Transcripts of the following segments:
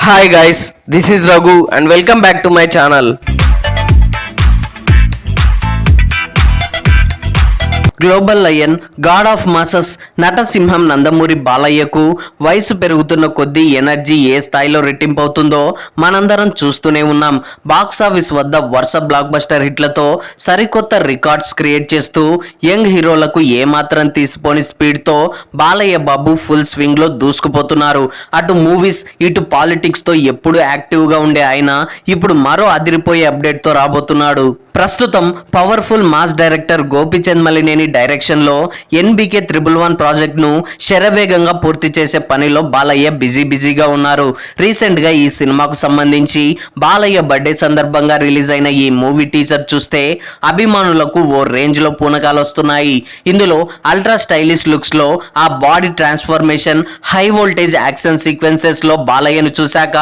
Hi guys, this is Raghu and welcome back to my channel. Global lion, god of masses నటసింహం నందమూరి బాలయ్యకు వయసు పెరుగుతున్న కొద్దీ energy ఏ స్థాయిలో రెట్టింపవుతుందో మనందరం చూస్తూనే ఉన్నాం. బాక్సాఫీస్ వద్ద వరుస బ్లాక్ బస్టర్ హిట్లతో సరికొత్త రికార్డ్స్ క్రియేట్ చేస్తూ యంగ్ హీరోలకు ఏమాత్రం తీసిపోని స్పీడ్తో బాలయ్య బాబు ఫుల్ స్వింగ్లో దూసుకుపోతున్నారు. అటు మూవీస్ ఇటు పాలిటిక్స్తో ఎప్పుడు యాక్టివ్గా ఉండే ఆయన ఇప్పుడు మరో అదిరిపోయే అప్డేట్తో రాబోతున్నాడు. ప్రస్తుతం powerful mass director Gopichand Malineni డైరెక్షన్లో ఎన్బికే 111 ప్రాజెక్ట్ను శరవేగంగా పూర్తి చేసే పనిలో బాలయ్య బిజీగా ఉన్నారు. రీసెంట్గా ఈ సినిమాకు సంబంధించి బాలయ్య బర్త్డే సందర్భంగా రిలీజ్ అయిన ఈ మూవీ టీజర్ చూస్తే అభిమానులకు ఓ రేంజ్లో పూనకాలు వస్తున్నాయి. ఇందులో అల్ట్రా స్టైలిష్ లుక్స్లో ఆ body transformation, high voltage action సీక్వెన్సెస్లో బాలయ్యను చూశాక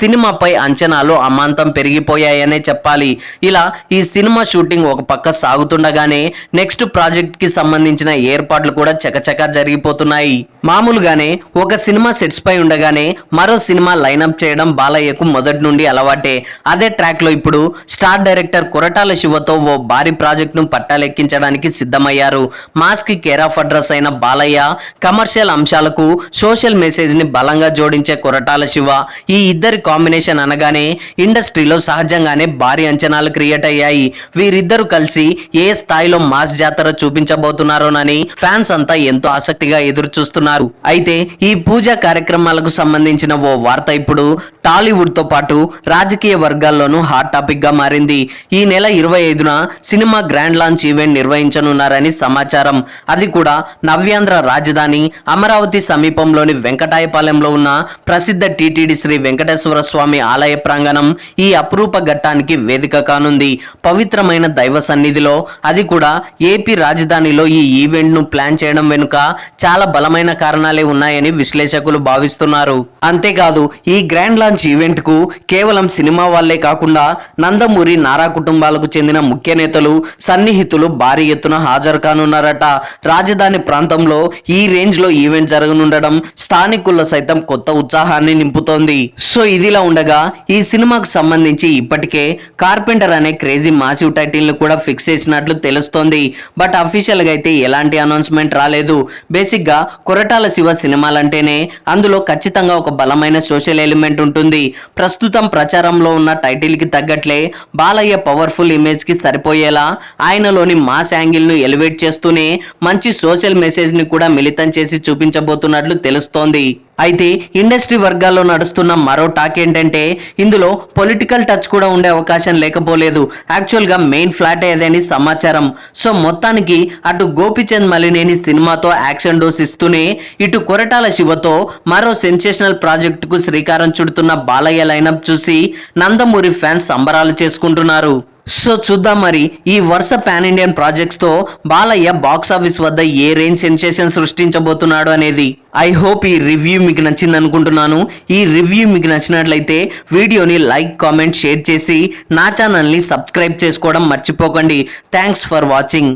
సినిమాపై అంచనాలు అమాంతం పెరిగిపోయాయనే చెప్పాలి. ఇలా ఈ సినిమా షూటింగ్ ఒక పక్క సాగుతుండగానే నెక్స్ట్ ప్రాజెక్ట్ కి సంబంధించిన ఏర్పాట్లు కూడా చకచకా జరిగిపోతున్నాయి. మామూలుగానే ఒక సినిమా సెట్స్ పై ఉండగానే మరో సినిమా లైనప్ చేయడం బాలయ్యకు మొదటి నుండి అలవాటే. అదే ట్రాక్ లో ఇప్పుడు స్టార్ డైరెక్టర్ కొరటాల శివతో ఓ భారీ ప్రాజెక్ట్ ను పట్టాలెక్కించడానికి సిద్ధమయ్యారు. మాస్ కి కేర్ ఆఫ్ అడ్రస్ అయిన బాలయ్య కమర్షియల్ అంశాలకు సోషల్ మెసేజ్ ని బలంగా జోడించే కొరటాల శివ, ఈ ఇద్దరి కాంబినేషన్ అనగానే ఇండస్ట్రీలో సహజంగానే భారీ అంచనాలు క్రియేట్ అయ్యాయి. వీరిద్దరూ కలిసి ఏ స్థాయిలో మాస్ జాతర చూపించబోతున్నారోనని ఫ్యాన్స్ అంతా ఎంతో ఆసక్తిగా ఎదురు చూస్తున్నారు. అయితే ఈ పూజా కార్యక్రమాలకు సంబంధించిన ఓ వార్త ఇప్పుడు టాలీవుడ్ తో పాటు రాజకీయ వర్గాల్లోనూ హాట్ టాపిక్ గా మారింది. ఈ నెల 25న సినిమా గ్రాండ్ లాంచ్ ఈవెంట్ నిర్వహించనున్నారని సమాచారం. అది కూడా నవ్యాంధ్ర రాజధాని అమరావతి సమీపంలోని వెంకటాయపాలెంలో ఉన్న ప్రసిద్ధ టీటీడీ శ్రీ వెంకటేశ్వర స్వామి ఆలయ ప్రాంగణం ఈ అపురూప ఘట్టానికి వేదిక కానుంది. పవిత్రమైన దైవ సన్నిధిలో, అది కూడా ఏపీ రాజధానిలో ఈ ఈవెంట్ ను ప్లాన్ చేయడం వెనుక చాలా బలమైన కారణాలే ఉన్నాయని విశ్లేషకులు భావిస్తున్నారు. అంతేకాదు ఈ గ్రాండ్ లాంచ్ ఈవెంట్ కు కేవలం సినిమా వాళ్లే కాకుండా నందమూరి, నారా కుటుంబాలకు చెందిన ముఖ్య నేతలు, సన్నిహితులు భారీ ఎత్తున హాజరు కానున్నారట. రాజధాని ప్రాంతంలో ఈ రేంజ్ లో ఈవెంట్ జరగనుండడం స్థానికుల్లో సైతం కొత్త ఉత్సాహాన్ని నింపుతోంది. సో ఇదిలా ఉండగా ఈ సినిమాకు సంబంధించి ఇప్పటికే కార్పెంటర్ అనే క్రేజీ మాసివ్ టైటిల్ ను కూడా ఫిక్స్ చేసినట్లు తెలుస్తోంది. బట్ అఫీషియల్ గా అయితే ఎలాంటి అనౌన్స్మెంట్ రాలేదు. బేసిక్ గా కొరటాల శివ సినిమాలంటేనే అందులో ఖచ్చితంగా ఒక బలమైన సోషల్ ఎలిమెంట్ ఉంటుంది. ప్రస్తుతం ప్రచారంలో ఉన్న టైటిల్ కి తగ్గట్లే బాలయ్య పవర్ఫుల్ ఇమేజ్ కి సరిపోయేలా ఆయనలోని మాస్ యాంగిల్ ను ఎలివేట్ చేస్తూనే మంచి సోషల్ మెసేజ్ ని కూడా మిళితం చేసి చూపించబోతున్నట్లు తెలుస్తోంది. అయితే ఇండస్ట్రీ వర్గాల్లో నడుస్తున్న మరో టాక్ ఏంటంటే ఇందులో పొలిటికల్ టచ్ కూడా ఉండే అవకాశం లేకపోలేదు. యాక్చువల్గా మెయిన్ ఫ్లాట్ ఏదని సమాచారం. సో మొత్తానికి అటు గోపీచంద్ మలినేని సినిమాతో యాక్షన్ డోస్ ఇస్తూనే ఇటు కొరటాల శివతో మరో సెన్సేషనల్ ప్రాజెక్టుకు శ్రీకారం చుడుతున్న బాలయ్య లైనప్ చూసి నందమూరి ఫ్యాన్స్ సంబరాలు చేసుకుంటున్నారు. సో చూద్దాం మరి ఈ వరుస పాన్ ఇండియన్ ప్రాజెక్ట్స్ తో బాలయ్య బాక్స్ ఆఫీస్ వద్ద ఏ రేంజ్ సెన్సేషన్ సృష్టించబోతున్నాడు అనేది. ఐ హోప్ ఈ రివ్యూ మీకు నచ్చింది అనుకుంటున్నాను. ఈ రివ్యూ మీకు నచ్చినట్లయితే వీడియోని లైక్, కామెంట్, షేర్ చేసి నా ఛానల్ని సబ్స్క్రైబ్ చేసుకోవడం మర్చిపోకండి. Thanks for watching.